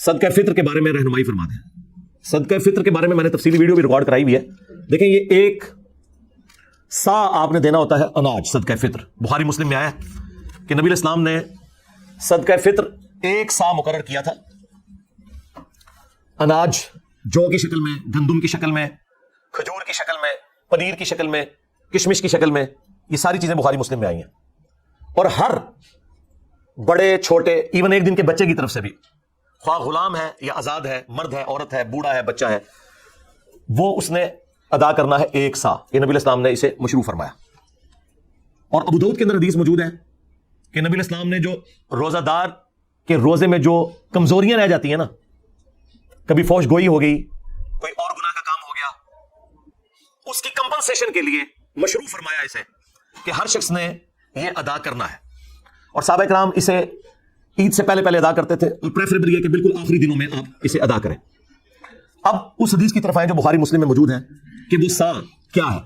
صدقہ فطر کے بارے میں رہنمائی فرما دیں. صدقہ فطر کے بارے میں نے تفصیلی ویڈیو بھی ریکارڈ کرائی ہوئی ہے. دیکھیں یہ ایک سا آپ نے دینا ہوتا ہے اناج. صدقہ فطر بخاری مسلم میں آیا ہے کہ نبی علیہ السلام نے صدقہ فطر ایک سا مقرر کیا تھا. اناج جو کی شکل میں, گندم کی شکل میں, کھجور کی شکل میں, پنیر کی شکل میں, کشمش کی شکل میں, یہ ساری چیزیں بخاری مسلم میں آئی ہیں. اور ہر بڑے چھوٹے ایون ایک دن کے بچے کی طرف سے بھی, خواہ غلام ہے یا آزاد ہے, مرد ہے, عورت ہے, بوڑھا ہے, بچہ ہے, وہ اس نے ادا کرنا ہے ایک سا. یہ نبی علیہ السلام نے اسے مشروع فرمایا. اور ابو داؤد کے اندر حدیث موجود ہے کہ نبی علیہ السلام نے جو روزہ دار کے روزے میں جو کمزوریاں رہ جاتی ہیں نا, کبھی فوش گوئی ہو گئی, کوئی اور گناہ کا کام ہو گیا, اس کی کمپنسیشن کے لیے مشروع فرمایا اسے کہ ہر شخص نے یہ ادا کرنا ہے. اور صحابہ کرام اسے عید سے پہلے ادا کرتے تھے, اور پریفریبل یہ کہ بالکل آخری دنوں میں آپ اسے ادا کریں. اب اس حدیث کی طرف آئیں جو بخاری مسلم میں موجود ہے کہ وہ سا کیا ہے.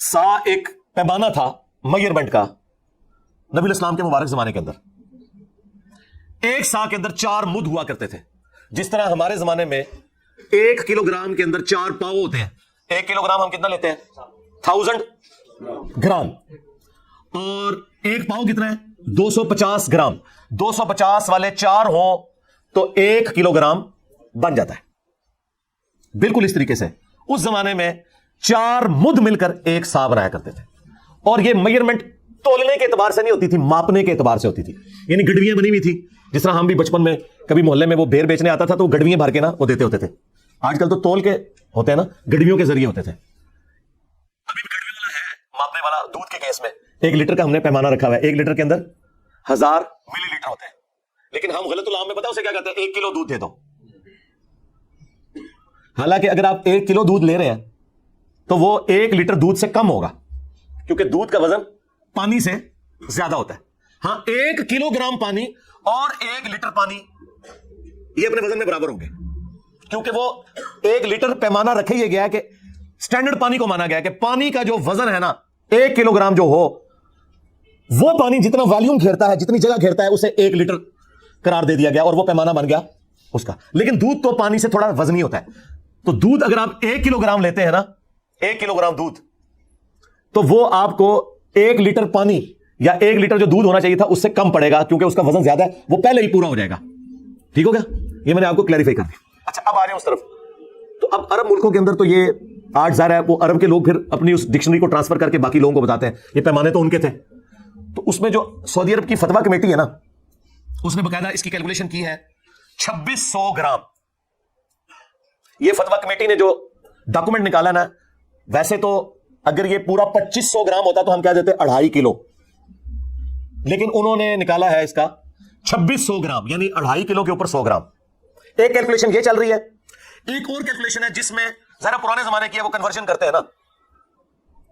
سا ایک پیمانہ تھا میئرمنٹ کا نبی علیہ السلام کے مبارک زمانے کے اندر. ایک سا کے اندر 4 مد ہوا کرتے تھے. جس طرح ہمارے زمانے میں 1 کلو گرام کے اندر 4 پاؤ ہوتے ہیں. 1 کلو گرام ہم کتنا لیتے ہیں؟ 1000 گرام. اور 1 پاؤ کتنا ہے؟ 250 گرام. 250 والے 4 ہوں تو 1 کلو گرام بن جاتا ہے. بالکل اس طریقے سے اس زمانے میں 4 مد مل کر ایک سا بنایا کرتے تھے. اور یہ میئرمنٹ تولنے کے اعتبار سے نہیں ہوتی تھی, ماپنے کے اعتبار سے ہوتی تھی. یعنی گڑویاں بنی ہوئی تھی. جس طرح ہم بھی بچپن میں کبھی محلے میں وہ بیر بیچنے آتا تھا تو گڑویاں بھر کے نا وہ دیتے ہوتے تھے. آج کل تو تول کے ہوتے ہیں نا, گڑویوں کے ذریعے ہوتے تھے. ابھی بھی گڑوی والا ہے ماپنے والا. دودھ کے کیس میں 1 لیٹر کا ہم نے پیمانہ رکھا ہوا ہے. 1 لیٹر کے اندر 1000 ملی لیٹر ہوتے ہیں. لیکن ہم غلط العام میں پتا اسے کیا کہتے ہیں؟ 1 کلو دودھ دے دو. حالانکہ اگر آپ 1 کلو دودھ لے رہے ہیں تو وہ 1 لیٹر دودھ سے کم ہوگا, کیونکہ دودھ کا وزن پانی سے زیادہ ہوتا ہے. ہاں 1 کلو گرام پانی اور 1 لیٹر پانی یہ اپنے وزن میں برابر ہوں گے, کیونکہ وہ 1 لیٹر پیمانہ رکھا ہی گیا ہے کہ سٹینڈرڈ پانی کو مانا گیا کہ پانی کا جو وزن ہے نا 1 کلو گرام جو ہو, وہ پانی جتنا والیوم گھیرتا ہے, جتنی جگہ گھیرتا ہے, اسے 1 لیٹر قرار دے دیا گیا اور وہ پیمانہ بن گیا اس کا. لیکن دودھ تو پانی سے تھوڑا وزنی ہوتا ہے. تو دودھ اگر آپ 1 کلو گرام لیتے ہیں نا, 1 کلو گرام دودھ, تو وہ آپ کو 1 لیٹر پانی یا 1 لیٹر جو دودھ ہونا چاہیے تھا اس سے کم پڑے گا, کیونکہ اس کا وزن زیادہ ہے, وہ پہلے ہی پورا ہو جائے گا. ٹھیک ہو گیا؟ یہ میں نے آپ کو کلیریفائی کر دیا. اچھا اب آ رہے ہیں اس طرف. تو اب عرب ملکوں کے اندر تو یہ آج ظاہر ہے وہ عرب کے لوگ پھر اپنی اس ڈکشنری کو ٹرانسفر کر کے باقی لوگوں کو بتاتے ہیں یہ پیمانے تو ان کے تھے. تو اس میں جو سعودی عرب کی فتویٰ کمیٹی ہے نا, اس نے باقاعدہ اس کی کیلکولیشن کی ہے 2600 گرام. یہ فتویٰ کمیٹی نے جو ڈاکومنٹ نکالا نا, ویسے تو اگر یہ پورا 2500 گرام ہوتا تو ہم کہہ دیتے 2.5 کلو, لیکن انہوں نے نکالا ہے اس کا 2600 گرام, یعنی 2.5 کلو کے اوپر 100 گرام. ایک کیلکولیشن یہ چل رہی ہے. ایک اور کیلکولیشن ہے جس میں ذرا پرانے زمانے کی ہے, وہ کنورژن کرتے ہیں نا,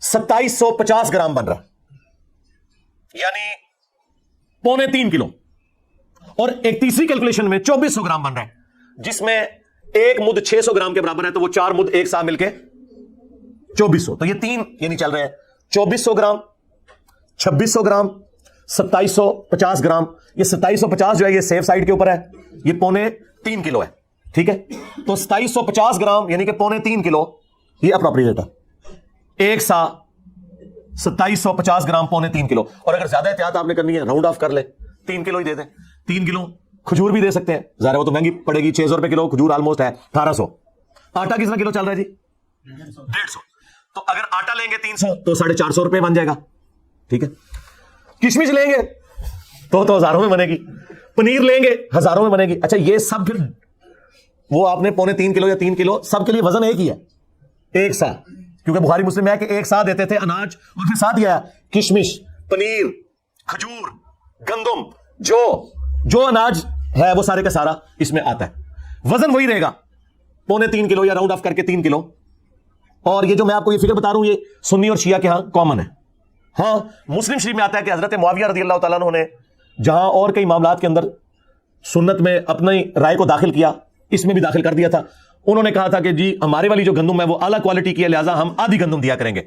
2750 گرام بن رہا, یعنی 2.25 کلو. اور ایک تیسری کیلکولیشن میں 2400 گرام بن رہا ہے, جس میں 1 مد 600 گرام کے برابر ہے, تو وہ 4 مد ایک ساتھ مل کے 2400. تو یہ 3 یعنی چل رہے ہیں 2400 گرام, 2600 گرام, 2750 گرام. یہ 2750 جو ہے یہ سیف سائڈ کے اوپر ہے, یہ 2.25 کلو ہے. ٹھیک ہے, تو 2750 گرام یعنی کہ 2.25 کلو یہ اپروپریٹ ہے. ایک سا 2750 گرام 2.25 کلو. اور اگر زیادہ احتیاط آپ نے کرنی ہے, راؤنڈ آف کر لے, 3 کلو ہی دے دیں. 3 کلو کھجور بھی دے سکتے ہیں, ظاہر وہ تو مہنگی پڑے گی, 600 روپے کلو کھجور آلموسٹ ہے 1800. آٹا کتنا کلو چل رہا ہے جی؟ 150. تو اگر آٹا لیں گے 300 تو 450 روپے بن جائے گا. ٹھیک ہے, کشمش لیں گے تو ہزاروں میں بنے گی, پنیر لیں گے ہزاروں میں بنے گی. اچھا یہ سب پھر وہ آپ نے 2.25 کلو یا 3 کلو, سب کے لیے وزن ایک ہی ہے, ایک سا, کیونکہ بخاری مسلم میں ہے کہ ایک سا دیتے تھے اناج, اور پھر ساتھ دیا کشمش, پنیر, کھجور, گندم, جو اناج ہے وہ سارے کا سارا اس میں آتا ہے. وزن وہی رہے گا 2.25 کلو یا راؤنڈ آف کر کے 3 کلو. اور یہ جو میں آپ کو یہ فگر بتا رہا ہوں یہ سنی اور شیعہ کے ہاں کامن ہے. ہاں مسلم شریف میں آتا ہے کہ حضرت معاویہ رضی اللہ تعالیٰ عنہ نے جہاں اور کئی معاملات کے اندر سنت میں اپنی رائے کو داخل کیا, اس میں بھی داخل کر دیا تھا. انہوں نے کہا تھا کہ جی ہمارے والی جو گندم ہے وہ اعلیٰ کوالٹی کی ہے, لہٰذا ہم آدھی گندم دیا کریں گے.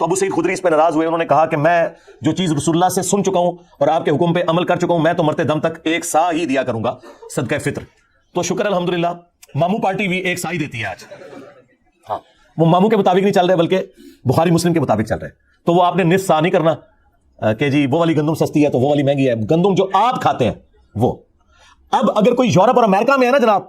تو ابو سعید خدری اس پہ ناراض ہوئے, انہوں نے کہا کہ میں جو چیز رسول اللہ سے سن چکا ہوں اور آپ کے حکم پہ عمل کر چکا ہوں, میں تو مرتے دم تک ایک سا ہی دیا کروں گا صدقہ فطر. تو شکر الحمدللہ ماموں پارٹی بھی ایک سا ہی دیتی ہے آج. ہاں, وہ ماموں کے مطابق نہیں چل رہے بلکہ بخاری مسلم کے مطابق چل رہے. تو وہ آپ نے نصف سا نہیں کرنا کہ جی وہ والی گندم سستی ہے تو وہ والی مہنگی ہے. گندم جو آپ کھاتے ہیں وہ. اب اگر کوئی یورپ اور امریکہ میں ہے نا جناب,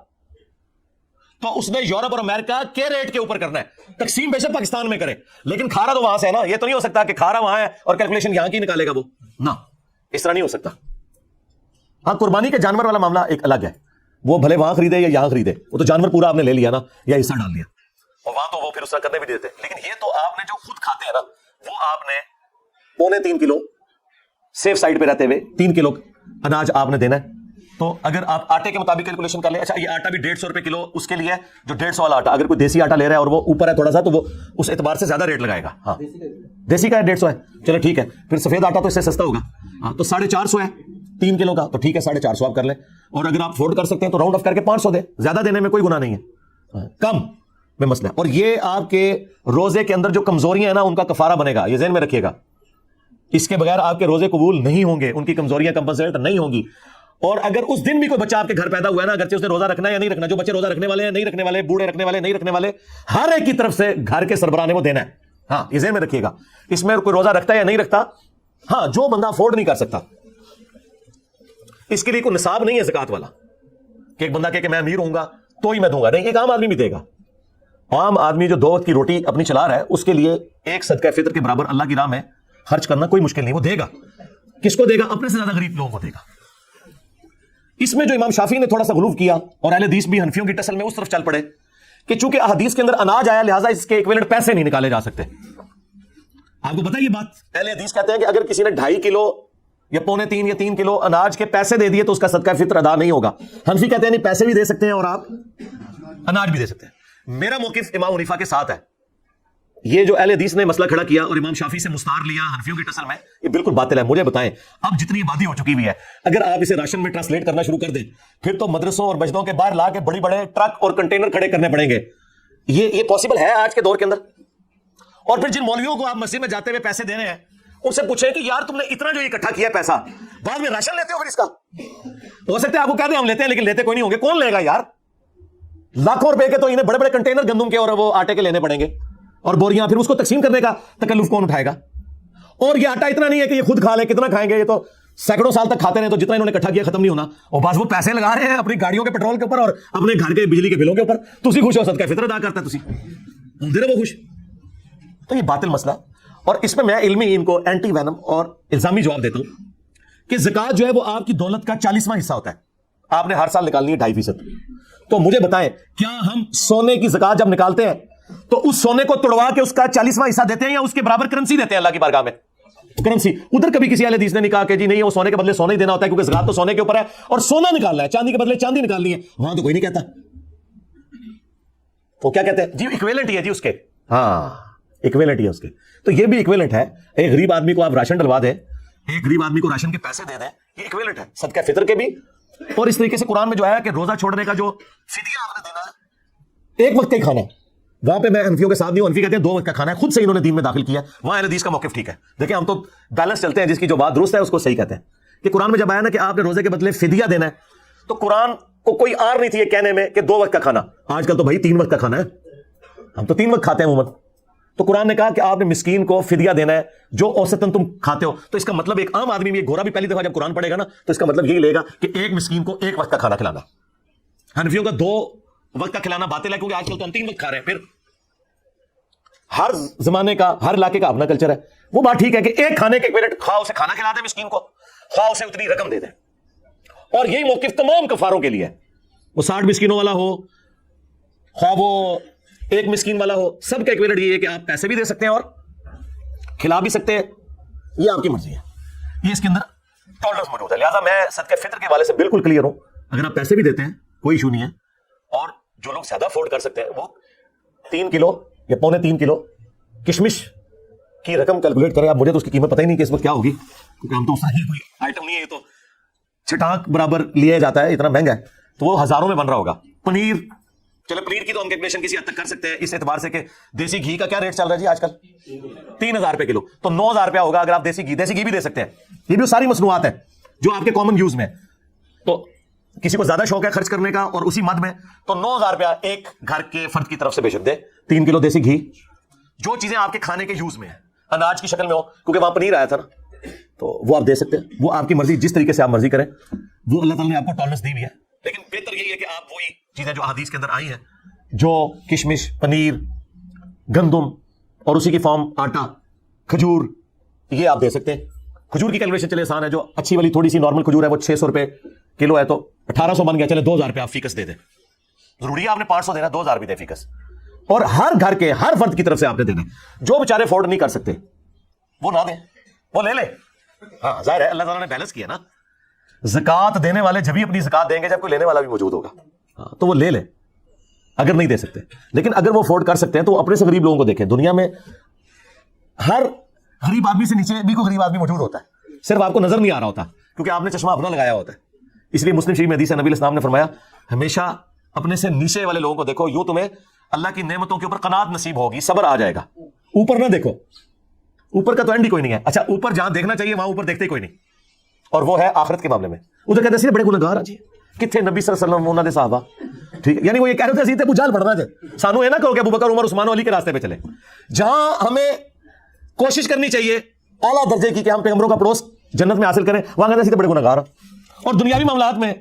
تو اس نے یورپ اور امریکہ کے ریٹ کے اوپر کرنا ہے. تقسیم بے شک پاکستان میں کرے لیکن کھا رہا تو وہاں سے ہے نا. یہ تو نہیں ہو سکتا کہ کھا رہا وہاں ہے اور کیلکولیشن یہاں کی نکالے گا وہ, نہ اس طرح نہیں ہو سکتا. ہاں, قربانی کے جانور والا معاملہ ایک الگ ہے, وہ بھلے وہاں خریدے یا یہاں خریدے, وہ تو جانور پورا آپ نے لے لیا نا یا حصہ ڈال دیا, اور وہاں تو وہ پھر اس طرح کرنے بھی دیتے. لیکن یہ تو آپ نے جو خود کھاتے ہیں نا, وہ آپ نے 2.25 کلو سیف سائڈ پہ رہتے ہوئے 3 کلو اناج آپ نے دینا ہے. تو اگر آپ آٹے کے مطابق کیلکولیشن کر لیں, اچھا یہ آٹا بھی 150 روپے کلو اس کے لیے ہے جو 150 والا آٹا. اگر کوئی دیسی آٹا لے رہا ہے اور وہ اوپر ہے تھوڑا سا, تو وہ اس اعتبار سے زیادہ ریٹ لگائے گا. ہاں, دیسی کا ہے 150 ہے, چلو ٹھیک ہے. پھر سفید آٹا تو اس سے سستا ہوگا, ہاں تو 450 ہے 3 کلو کا, تو ٹھیک ہے 450 آپ کر لیں. اور اگر آپ افورڈ کر سکتے ہیں تو راؤنڈ آف کر کے 500 دیں, زیادہ دینے میں کوئی گناہ نہیں ہے, کم میں مسئلہ. اور یہ آپ کے روزے کے اندر جو کمزوریاں ہیں نا, ان کا کفارہ بنے گا, یہ ذہن میں رکھیے گا. اس کے بغیر آپ کے روزے قبول نہیں ہوں گے, ان کی کمزوریاں کمپنسیٹ نہیں ہوں گی. اور اگر اس دن بھی کوئی بچہ آپ کے گھر پیدا ہوا ہے نا, اگرچہ اس نے روزہ رکھنا ہے یا نہیں رکھنا, جو بچے روزہ رکھنے والے ہیں نہیں رکھنے والے, بوڑھے رکھنے والے نہیں رکھنے والے, ہر ایک کی طرف سے گھر کے سربراہ نے وہ دینا ہے. ہاں, یہ ذہن میں رکھیے گا. اس میں کوئی روزہ رکھتا ہے یا نہیں رکھتا, ہاں جو بندہ افورڈ نہیں کر سکتا, اس کے لیے کوئی نصاب نہیں ہے زکات والا کہ ایک بندہ کہ میں امیر ہوں گا تو ہی میں دوں گا, نہیں, ایک عام آدمی بھی دے گا. عام آدمی جو 2 وقت کی روٹی اپنی چلا رہا ہے, اس کے لیے ایک صدقہ فطر کے برابر اللہ کی راہ میں خرچ کرنا کوئی مشکل نہیں, وہ دے گا. کس کو دے گا؟ اپنے سے زیادہ غریب لوگوں کو دے گا. اس میں جو امام شافعی نے تھوڑا سا غلو کیا, اور اہل حدیث بھی حنفیوں کی ٹسل میں اس طرف چل پڑے کہ چونکہ احادیث کے اندر اناج آیا لہٰذا اس کے ایکویلنٹ پیسے نہیں نکالے جا سکتے. آپ کو پتہ یہ بات, اہل حدیث کہتے ہیں کہ اگر کسی نے 2.5 کلو یا 2.25 یا 3 کلو اناج کے پیسے دے دیے تو اس کا صدقہ فطر ادا نہیں ہوگا. حنفی کہتے ہیں نہیں, پیسے بھی دے سکتے ہیں اور آپ اناج بھی دے سکتے ہیں. میرا موقف امام حنیفہ کے ساتھ ہے. یہ جو اہل حدیث نے مسئلہ کھڑا کیا اور امام شافعی سے مستعار لیا حنفیوں کی ٹسل میں, یہ بالکل باطل ہے. مجھے بتائیں, اب جتنی آبادی ہو چکی ہوئی ہے, اگر آپ اسے راشن میں ٹرانسلیٹ کرنا شروع کر دیں, پھر تو مدرسوں اور مسجدوں کے باہر لا کے بڑی بڑے ٹرک اور کنٹینر کھڑے کرنے پڑیں گے. یہ پاسبل ہے آج کے دور کے اندر. اور پھر جن مولویوں کو آپ مسجد میں جاتے ہوئے پیسے دے رہے ہیں, ان سے پوچھیں کہ یار تم نے اتنا جو اکٹھا کیا پیسہ, بعد میں راشن لیتے ہو پھر اس کا؟ ہو سکتا ہے آپ کو کہہ دیں ہم لیتے ہیں, لیکن لیتے کوئی نہیں ہوں گے. کون لے گا یار؟ لاکھوں روپے کے تو انہیں بڑے بڑے کنٹینر گندم کے اور وہ آٹے کے لینے پڑیں گے, اور بوریاں, پھر اس کو تقسیم کرنے کا تکلف کون اٹھائے گا؟ اور یہ آٹا اتنا نہیں ہے کہ یہ خود کھا لیں, کتنا کھائیں گے, یہ تو سینکڑوں سال تک کھاتے رہے, تو جتنا انہوں نے اکٹھا کیا ختم نہیں ہونا. اور بس وہ پیسے لگا رہے ہیں اپنی گاڑیوں کے پیٹرول کے اوپر اور اپنے گھر کے بجلی کے بلوں کے اوپر. تسی خوش ہو, صدقہ فطر ادا کرتا ہے, تسی دے رہے وہ خوش. تو یہ باطل مسئلہ. اور اس میں علمی ان کو اینٹی وینم اور الزامی جواب دیتا ہوں کہ زکات جو ہے وہ آپ کی دولت کا 40واں حصہ ہوتا ہے, آپ نے ہر سال نکالنی ہے 2.5%. تو مجھے بتائیں, کیا ہم سونے کی زکات جب نکالتے ہیں تو اس سونے کو توڑوا کے اس کا 40واں حصہ دیتے ہیں یا اس کے برابر کرنسی دیتے ہیں اللہ کی بارگاہ میں؟ کرنسی. ادھر کبھی کسی اہل حدیث نے نہیں کہا کہ جی نہیں, وہ سونے کے بدلے سونا ہی دینا ہوتا ہے کیونکہ زکات تو سونے کے اوپر ہے اور سونا نکالنا ہے, چاندی کے بدلے چاندی نکالنی ہے. وہاں تو کوئی نہیں کہتا. وہ کیا کہتے ہیں جی ایکویلنٹ ہی ہے جی اس کے, ہاں ایکویلنٹ ہی ہے اس کے. تو یہ بھی ایکویلنٹ ہے. ایک غریب آدمی کو آپ راشن ڈلوا دیں, ایک غریب آدمی کو راشن کے پیسے دے دیں, یہ ایکویلنٹ ہے صدقہ فطر کے بھی. اور اس طریقے سے قرآن میں جو ہے کہ روزہ چھوڑنے کا جو فدیہ آپ نے دینا ہے, ایک وقت کا ہی کھانا ہے. وہاں پہ میں انفیوں کے ساتھ نہیں ہوں, انفی کہتے ہیں 2 وقت کا کھانا ہے, خود سے انہوں نے دین میں داخل کیا. وہاں اہل حدیث کا موقف ٹھیک ہے. دیکھیں ہم تو بیلنس چلتے ہیں, جس کی جو بات درست ہے اس کو صحیح کہتے ہیں. کہ قرآن میں جب آیا نا کہ آپ نے روزے کے بدلے فدیہ دینا ہے, تو قرآن کو کوئی آر نہیں تھی یہ کہنے میں کہ 2 وقت کا کھانا. آج کل تو بھائی 3 وقت کا کھانا ہے, ہم تو 3 وقت کھاتے ہیں عموماً. تو قرآن نے کہا کہ آپ نے مسکین کو فدیہ دینا ہے جو اوسطاً تم کھاتے ہو. تو اس کا مطلب ایک عام آدمی بھی, ایک گورا بھی پہلی دفعہ جب قرآن پڑھے گا نا تو اس کا مطلب یہی لے گا کہ ایک مسکین کو 1 وقت کا کھانا کھلانا. حنفیوں کا 2 وقت کا کھلانا باطل ہے, کیونکہ آج کل تو ہم 3 وقت کھا رہے ہیں. پھر ہر زمانے کا, ہر علاقے کا اپنا کلچر ہے. وہ بات ٹھیک ہے کہ ایک کھانے کے ایکویلنٹ, خواہ اسے کھانا کھلا دیں مسکین کو, خواہ اسے اتنی رقم دے دیں. اور یہی موقف تمام کفاروں کے لیے ہے, وہ 60 مسکینوں والا ہو, خواہ وہ ایک مسکین والا ہو, سب کا ایکویلنٹ یہ ہے کہ آپ پیسے بھی دے سکتے ہیں اور کھلا بھی سکتے ہیں. یہ آپ کی مرضی ہے, یہ اس کے اندر ٹالرنس موجود ہے. لہٰذا میں صدقہ فطر کے حوالے سے بالکل کلیئر ہوں. اگر آپ پیسے بھی دیتے ہیں کوئی ایشو نہیں ہے, اور جو لوگ زیادہ افورڈ کر سکتے ہیں وہ 3 کلو یا 3.25 کلو کشمش کی رقم کیلکولیٹ کرے. اب مجھے تو اس کی قیمت پتہ ہی نہیں کہ اس وقت کیا ہوگی, کیونکہ ہم تو کوئی آئٹم نہیں ہے, یہ تو چھٹانک برابر لیا جاتا ہے, اتنا مہنگا ہے, تو وہ ہزاروں میں بن رہا ہوگا. پنیر چلے پنیر کی تو ہم کیلکولیشن کسی حد تک کر سکتے ہیں اس اعتبار سے کہ دیسی گھی کا کیا ریٹ چل رہا ہے جی آج کل 3000 روپے کلو، تو 9000 روپیہ ہوگا اگر آپ دیسی گھی بھی دے سکتے ہیں. یہ بھی ساری مصنوعات ہیں جو آپ کے کامن یوز میں. تو کسی کو زیادہ شوق ہے خرچ کرنے کا اور اسی مد میں، تو 9000 روپیہ ایک گھر کے فرد کی طرف سے بے شک دے. 3 کلو دیسی گھی، جو چیزیں آپ کے کھانے کے یوز میں ہیں، اناج کی شکل میں ہو، کیونکہ وہاں پنیر آیا تھا نا، تو وہ آپ دے سکتے ہیں. وہ آپ کی مرضی، جس طریقے سے آپ مرضی کریں، وہ اللہ تعالیٰ نے آپ کو ٹالرنس دی بھی ہے. لیکن بہتر یہی ہے کہ آپ وہی چیزیں جو حدیث کے اندر آئی ہیں، جو کشمش، پنیر، گندم اور اسی کی فارم آٹا، کھجور، یہ آپ دے سکتے ہیں. کھجور کی کیلکولیشن چلے آسان ہے، جو اچھی والی تھوڑی سی نارمل کھجور ہے وہ 600 روپے کلو ہے، تو 1800 بن گیا. چلے 2000 روپے آپ فیکس دے دیں. ضروری ہے آپ نے 500 دینا، 2000 بھی دے فیکس. اور ہر گھر کے ہر فرد کی طرف سے آپ نے دینا. جو بیچارے افورڈ نہیں کر سکتے وہ نہ دیں، وہ لے لیں. ہاں ظاہر ہے اللہ تعالیٰ نے بیلنس کیا نا. زکات دینے والے جب ہی اپنی زکات دیں گے جب کوئی لینے والا بھی موجود ہوگا. ہاں تو وہ لے لیں اگر نہیں دے سکتے. لیکن اگر وہ افورڈ کر سکتے ہیں تو وہ اپنے سے غریب لوگوں کو دیکھیں. دنیا میں ہر غریب آدمی سے نیچے بھی کوئی غریب آدمی موجود ہوتا ہے، صرف آپ کو نظر نہیں آ رہا ہوتا کیونکہ آپ نے چشمہ اپنا لگایا ہوتا ہے. اس لیے مسلم شریف میں حدیث ہے، نبی علیہ السلام نے فرمایا ہمیشہ اپنے سے نیچے والے لوگوں کو دیکھو، یوں تمہیں اللہ کی نعمتوں کے اوپر قناعت نصیب ہوگی، صبر آ جائے گا. اوپر نہ دیکھو، اوپر کا تو اینڈ ہی کوئی نہیں ہے. اچھا اوپر جہاں دیکھنا چاہیے وہاں اوپر دیکھتے ہی کوئی نہیں، اور وہ ہے آخرت کے معاملے میں. ادھر کہتے ہیں بڑے گنہگار جی کتنے نبی صلی اللہ علیہ وسلم انہوں نے صحابہ، ٹھیک ہے، یعنی وہ یہ کہہ رہے تھے تے جال پڑنا جائے سانو یہ نہ کہو کہ ابوبکر، عمر، عثمان و علی کے راستے پہ چلے. جہاں ہمیں کوشش کرنی چاہیے اعلیٰ درجے کی کہ ہم پیغمبروں کا پڑوس جنت میں حاصل کریں، وہاں کہتے ہیں بڑے گنہگار، اور دنیاوی معاملات میں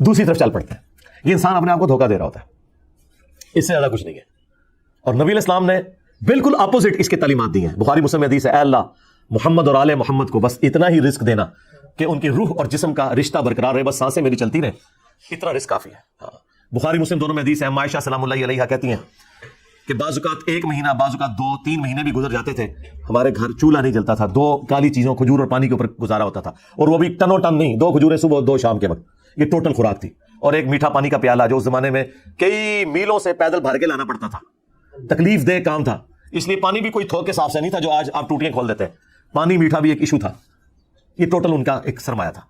دوسری طرف چل پڑتے ہیں. یہ انسان اپنے آپ کو دھوکہ دے رہا ہوتا ہے، اس سے زیادہ کچھ نہیں ہے. اور نبی علیہ السلام نے بالکل اپوزٹ اس کے تعلیمات دی ہیں. بخاری مسلم میں حدیث ہے، اے اللہ محمد اور آل محمد کو بس اتنا ہی رزق دینا کہ ان کی روح اور جسم کا رشتہ برقرار رہے، بس سانسیں میری چلتی رہے، اتنا رزق کافی ہے. ہاں بخاری مسلم دونوں میں حدیث ہے. عائشہ سلام اللہ علیہا کہتی ہیں کہ بعض اوقات 1 مہینہ، بعض اوقات 2-3 مہینے بھی گزر جاتے تھے، ہمارے گھر چولہا نہیں جلتا تھا. 2 کالی چیزوں، کھجور اور پانی کے اوپر گزارا ہوتا تھا، اور وہ بھی ٹنوں ٹن نہیں، 2 کھجوریں صبح 2 شام کے وقت، یہ ٹوٹل خوراک تھی. اور ایک میٹھا پانی کا پیالہ جو اس زمانے میں کئی میلوں سے پیدل بھر کے لانا پڑتا تھا، تکلیف دہ کام تھا. اس لیے پانی بھی کوئی تھوک کے صاف سے نہیں تھا جو آج آپ ٹوٹیاں کھول دیتے ہیں. پانی میٹھا بھی ایک ایشو تھا. یہ ٹوٹل ان کا ایک سرمایہ تھا.